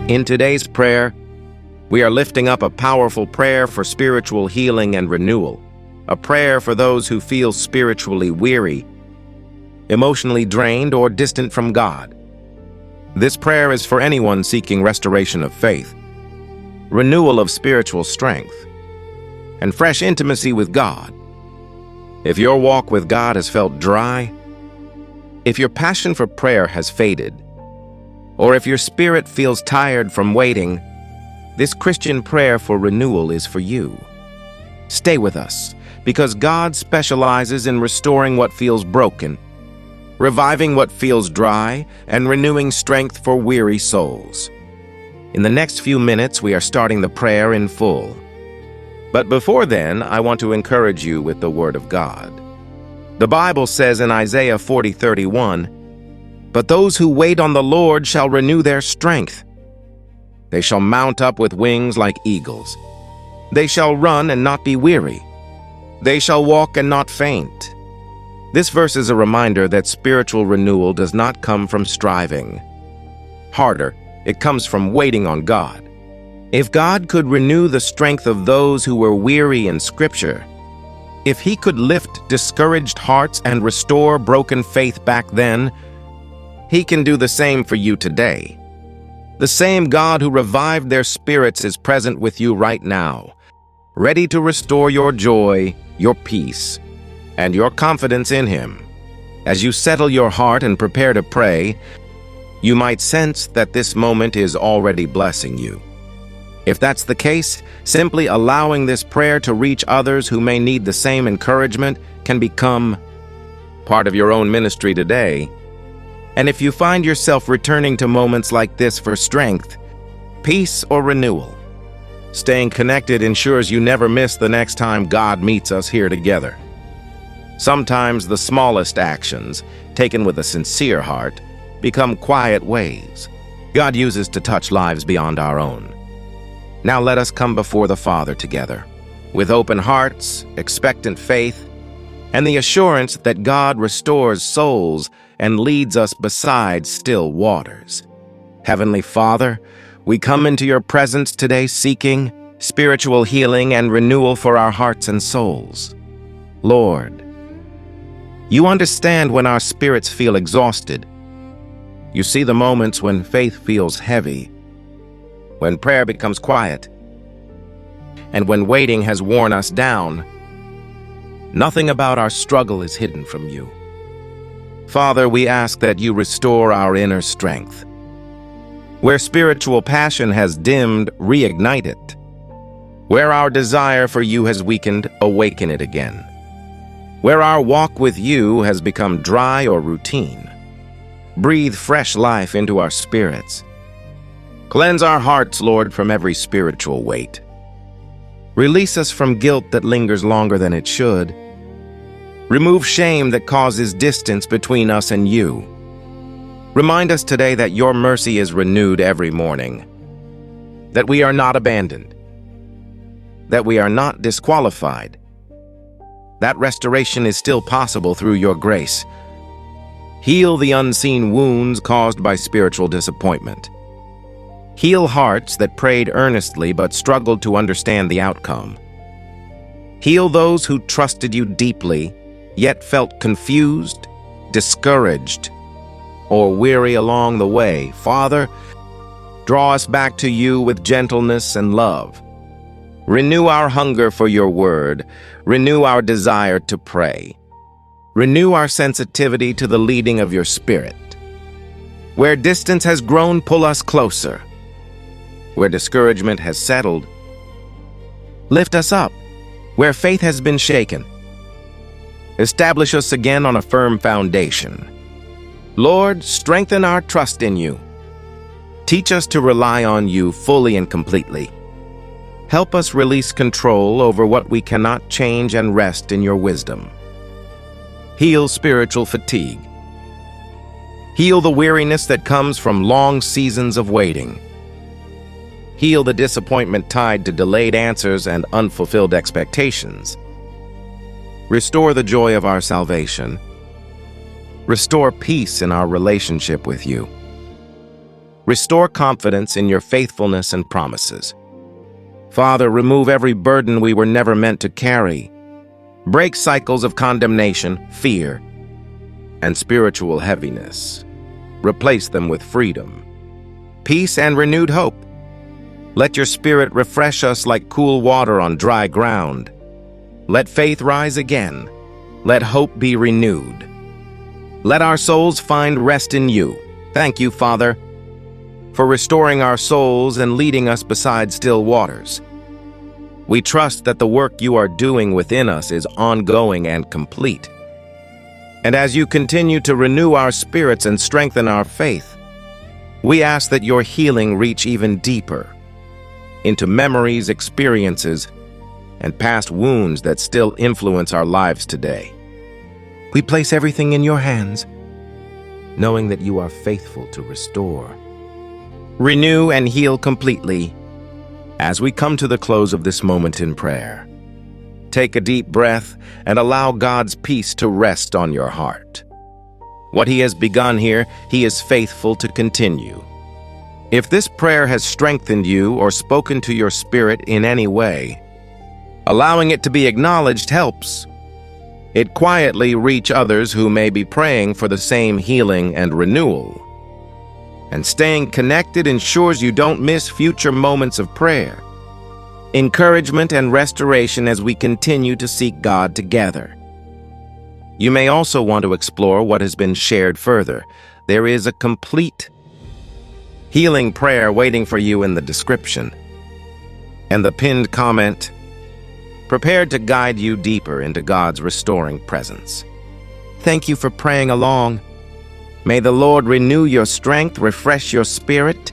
In today's prayer, we are lifting up a powerful prayer for spiritual healing and renewal, a prayer for those who feel spiritually weary, emotionally drained, or distant from God. This prayer is for anyone seeking restoration of faith, renewal of spiritual strength, and fresh intimacy with God. If your walk with God has felt dry, if your passion for prayer has faded, or if your spirit feels tired from waiting, this Christian prayer for renewal is for you. Stay with us, because God specializes in restoring what feels broken, reviving what feels dry, and renewing strength for weary souls. In the next few minutes, we are starting the prayer in full. But before then, I want to encourage you with the Word of God. The Bible says in Isaiah 40:31, "But those who wait on the Lord shall renew their strength. They shall mount up with wings like eagles. They shall run and not be weary. They shall walk and not faint." This verse is a reminder that spiritual renewal does not come from striving harder. It comes from waiting on God. If God could renew the strength of those who were weary in Scripture, if He could lift discouraged hearts and restore broken faith back then, He can do the same for you today. The same God who revived their spirits is present with you right now, ready to restore your joy, your peace, and your confidence in Him. As you settle your heart and prepare to pray, you might sense that this moment is already blessing you. If that's the case, simply allowing this prayer to reach others who may need the same encouragement can become part of your own ministry today. And if you find yourself returning to moments like this for strength, peace, or renewal, staying connected ensures you never miss the next time God meets us here together. Sometimes the smallest actions, taken with a sincere heart, become quiet ways God uses to touch lives beyond our own. Now let us come before the Father together, with open hearts, expectant faith, and the assurance that God restores souls and leads us beside still waters. Heavenly Father, we come into your presence today seeking spiritual healing and renewal for our hearts and souls. Lord, you understand when our spirits feel exhausted. You see the moments when faith feels heavy, when prayer becomes quiet, and when waiting has worn us down. Nothing about our struggle is hidden from you. Father, we ask that you restore our inner strength. Where spiritual passion has dimmed, reignite it. Where our desire for you has weakened, awaken it again. Where our walk with you has become dry or routine, breathe fresh life into our spirits. Cleanse our hearts, Lord, from every spiritual weight. Release us from guilt that lingers longer than it should. Remove shame that causes distance between us and you. Remind us today that your mercy is renewed every morning, that we are not abandoned, that we are not disqualified, that restoration is still possible through your grace. Heal the unseen wounds caused by spiritual disappointment. Heal hearts that prayed earnestly but struggled to understand the outcome. Heal those who trusted you deeply, yet felt confused, discouraged, or weary along the way. Father, draw us back to you with gentleness and love. Renew our hunger for your word. Renew our desire to pray. Renew our sensitivity to the leading of your Spirit. Where distance has grown, pull us closer. Where discouragement has settled, lift us up. Where faith has been shaken, establish us again on a firm foundation. Lord, strengthen our trust in you. Teach us to rely on you fully and completely. Help us release control over what we cannot change and rest in your wisdom. Heal spiritual fatigue. Heal the weariness that comes from long seasons of waiting. Heal the disappointment tied to delayed answers and unfulfilled expectations. Restore the joy of our salvation. Restore peace in our relationship with you. Restore confidence in your faithfulness and promises. Father, remove every burden we were never meant to carry. Break cycles of condemnation, fear, and spiritual heaviness. Replace them with freedom, peace, and renewed hope. Let your Spirit refresh us like cool water on dry ground. Let faith rise again. Let hope be renewed. Let our souls find rest in you. Thank you, Father, for restoring our souls and leading us beside still waters. We trust that the work you are doing within us is ongoing and complete. And as you continue to renew our spirits and strengthen our faith, we ask that your healing reach even deeper into memories, experiences, and past wounds that still influence our lives today. We place everything in your hands, knowing that you are faithful to restore, renew, and heal completely. As we come to the close of this moment in prayer, take a deep breath and allow God's peace to rest on your heart. What He has begun here, He is faithful to continue. If this prayer has strengthened you or spoken to your spirit in any way, allowing it to be acknowledged helps. It quietly reach others who may be praying for the same healing and renewal. And staying connected ensures you don't miss future moments of prayer, encouragement, and restoration as we continue to seek God together. You may also want to explore what has been shared further. There is a complete healing prayer waiting for you in the description and the pinned comment, prepared to guide you deeper into God's restoring presence. Thank you for praying along. May the Lord renew your strength, refresh your spirit,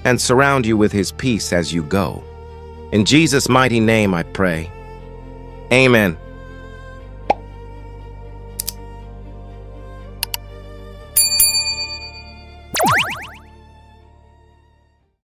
and surround you with His peace as you go. In Jesus' mighty name I pray. Amen.